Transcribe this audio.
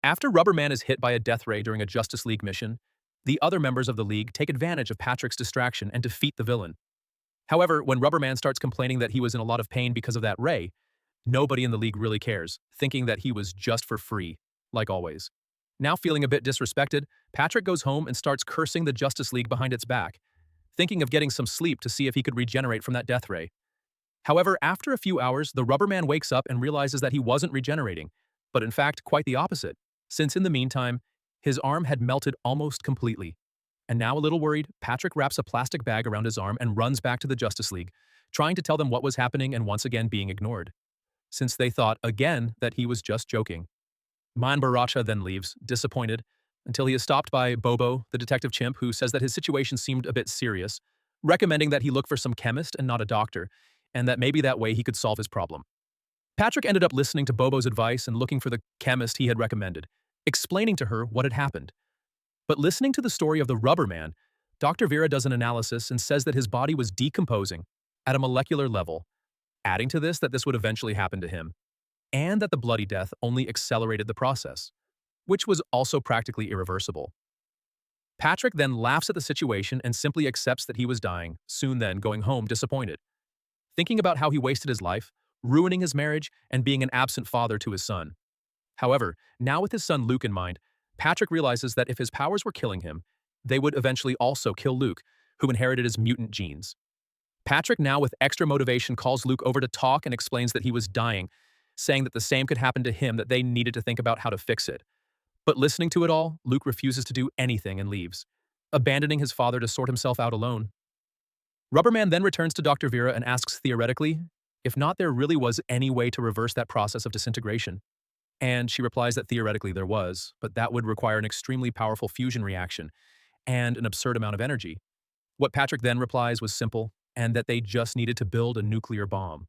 After Rubberman is hit by a death ray during a Justice League mission, the other members of the League take advantage of Patrick's distraction and defeat the villain. However, when Rubberman starts complaining that he was in a lot of pain because of that ray, nobody in the League really cares, thinking that he was just for free, like always. Now feeling a bit disrespected, Patrick goes home and starts cursing the Justice League behind its back, thinking of getting some sleep to see if he could regenerate from that death ray. However, after a few hours, the Rubberman wakes up and realizes that he wasn't regenerating, but in fact, quite the opposite, since in the meantime, his arm had melted almost completely. And now a little worried, Patrick wraps a plastic bag around his arm and runs back to the Justice League, trying to tell them what was happening and once again being ignored, since they thought, again, that he was just joking. Man Baracha then leaves, disappointed, until he is stopped by Bobo, the detective chimp, who says that his situation seemed a bit serious, recommending that he look for some chemist and not a doctor, and that maybe that way he could solve his problem. Patrick ended up listening to Bobo's advice and looking for the chemist he had recommended, explaining to her what had happened. But listening to the story of the Rubber Man, Dr. Vera does an analysis and says that his body was decomposing at a molecular level, adding to this that this would eventually happen to him, and that the bloody death only accelerated the process, which was also practically irreversible. Patrick then laughs at the situation and simply accepts that he was dying, soon then going home disappointed, thinking about how he wasted his life, ruining his marriage, and being an absent father to his son. However, now with his son Luke in mind, Patrick realizes that if his powers were killing him, they would eventually also kill Luke, who inherited his mutant genes. Patrick, now with extra motivation, calls Luke over to talk and explains that he was dying, saying that the same could happen to him, that they needed to think about how to fix it. But listening to it all, Luke refuses to do anything and leaves, abandoning his father to sort himself out alone. Rubberman then returns to Dr. Vera and asks theoretically if not there really was any way to reverse that process of disintegration. And she replies that theoretically there was, but that would require an extremely powerful fusion reaction and an absurd amount of energy. What Patrick then replies was simple, and that they just needed to build a nuclear bomb.